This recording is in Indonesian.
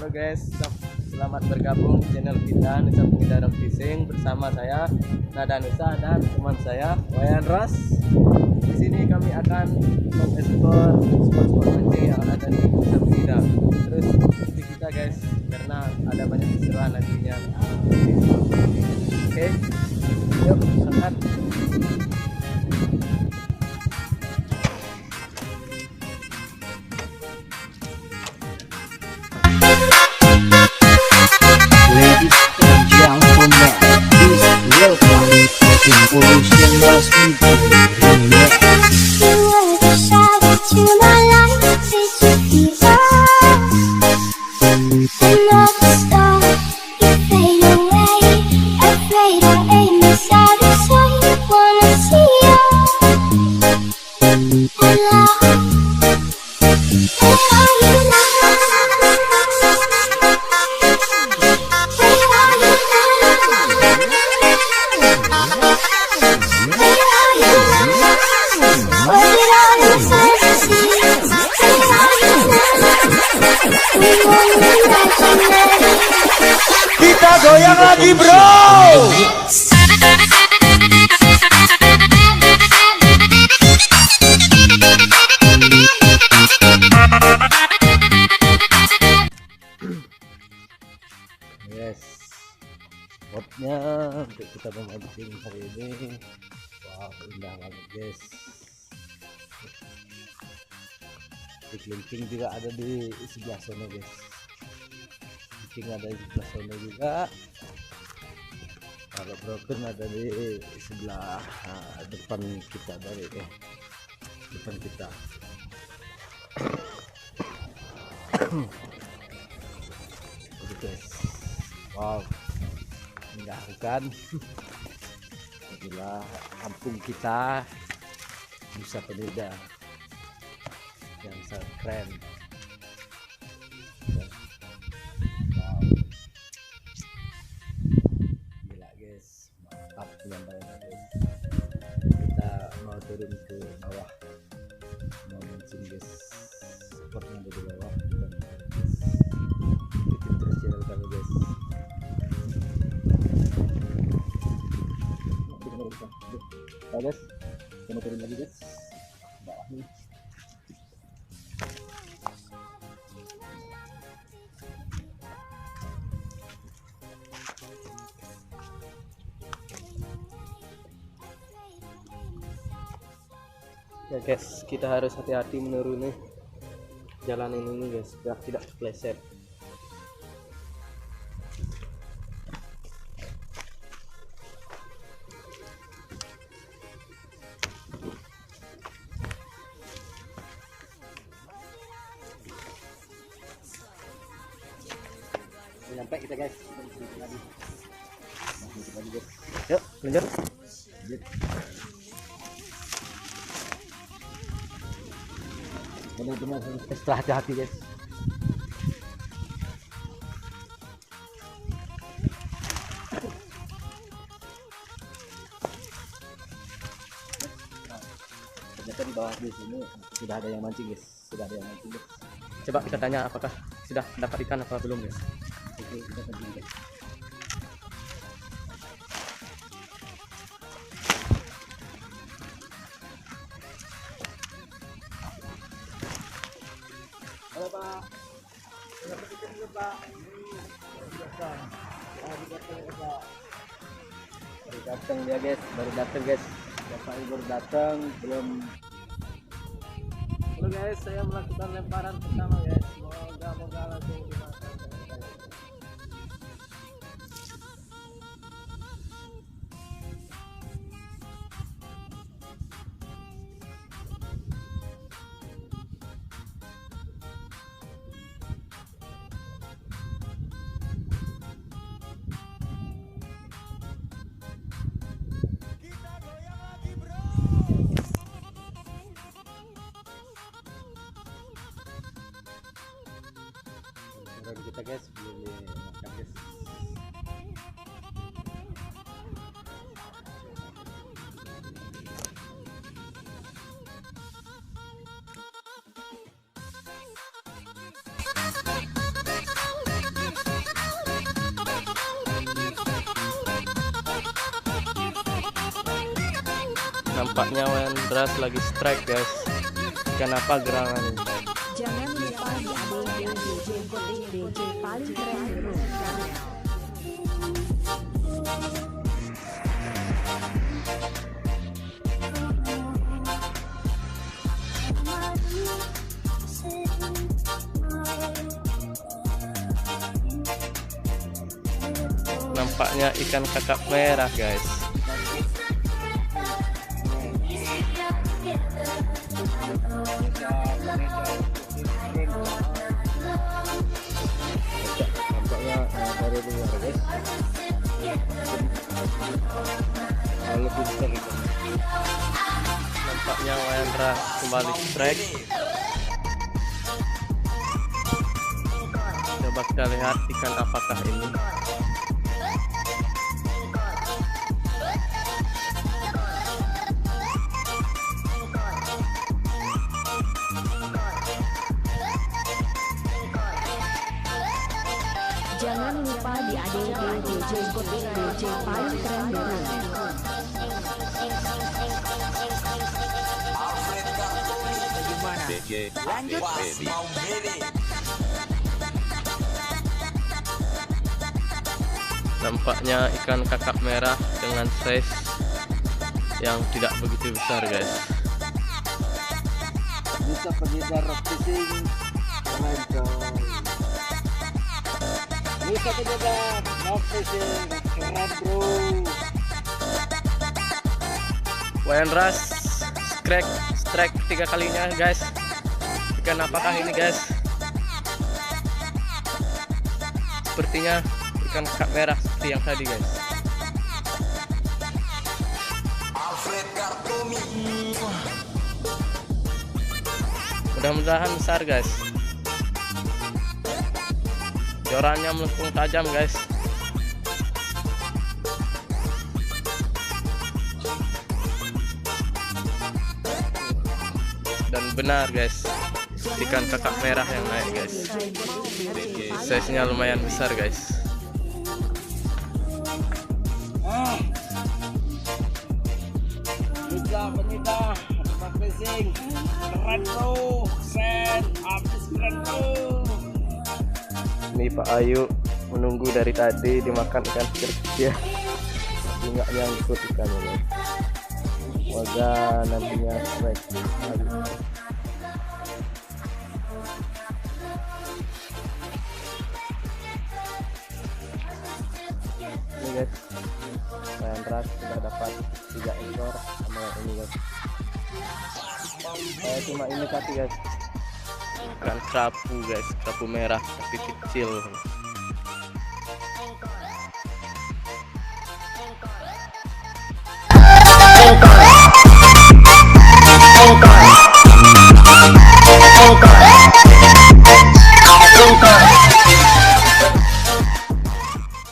Halo guys, selamat bergabung di channel kita Nusa Pengidaran Fishing bersama saya Nada Nusa dan teman saya Wayan Ras. Di sini kami akan mengeksplor spot-spot mancing yang ada di Nusa Pengidaran. Terus ikuti kita guys, karena ada banyak keseruan nantinya. Oke, yuk berangkat. Ladies and gentlemen, this welcome to Pollution Must Be Remix. You were the shadow to my light, did you feel another star? You fade away, afraid I aim inside the sight. Wanna see you alive. Where are you now? Where are you now? Was it all a fantasy? Where are you now? We won't imagine it. Kita goyang lagi bro. Yes, spotnya untuk kita memancing hari ini. Wow, indah banget guys. Kelingking juga ada di sebelah sana guys. Kelingking ada di sebelah sana juga. Kalau broken ada di sebelah depan kita depan kita. Oke guys, wow, indah kan? Inilah kampung kita Nusa Penida yang sangat keren. Wow, gila guys, mantap pemandangannya guys. Kita mau turun ke bawah, mau mancing guys. Spotnya ada di bawah, kita mau turun, guys. Ikutin terus channel kami guys. Nah, guys, kita mau turun lagi guys. Bawah nih. Ya guys, kita harus hati-hati menuruni jalan ini guys, biar tidak terpeleset. Sampai kita guys, lagi. Guys. Yuk, lanjut. Benar-benar setelah hati-hati guys. Ternyata di bawah di sini sudah ada yang mancing guys, sudah ada yang mancing guys. Coba kita tanya apakah sudah dapat ikan apa belum guys. Oke, kita tanya guys. Halo Pak, dapat ikan belum Pak? Baru datang dia guys, baru datang guys. Bapak Ibu baru datang, belum. Halo guys, saya melakukan lemparan pertama guys. Moga-moga langsung dimakan. Kita guys, belum dimakan guys. Nampaknya Wendras lagi strike guys. Kenapa gerangan ini? Jangan lupa di DJ Kotik DJ paling keren di Indonesia. Nampaknya ikan kakap merah guys. Nampaknya dari luar guys. Lebih besar itu. Nampaknya Wendras kembali strike. Coba kita lihat ikan apakah ini. Jangan lupa di DJ Kotik DJ paling keren di Indonesia. Nampaknya ikan kakap merah dengan size yang tidak begitu besar guys. Bisa penyebar rock fishing keren coy. Bisa penyebar rock fishing keren bro. Wendras strike ketiga kalinya guys. Ikan apakah ini guys? Sepertinya ikan kakap merah seperti yang tadi guys. Mudah-mudahan besar guys. Jorannya melengkung tajam guys. Dan benar guys, ikan kakap merah yang naik guys. Size-nya lumayan besar guys. Bisa penyebar rock fishing keren bro. Set habis keren bro. Ini Pak Ayu menunggu dari tadi dimakan ikan kecil. Tapi nggak nyangkut ikannya guys. Semoga nantinya strike. Ini guys, Wendras sudah dapat 3 ekor sama yang ini guys. Cuma ini tadi guys, ikan kerapu guys, kerapu merah tapi kecil.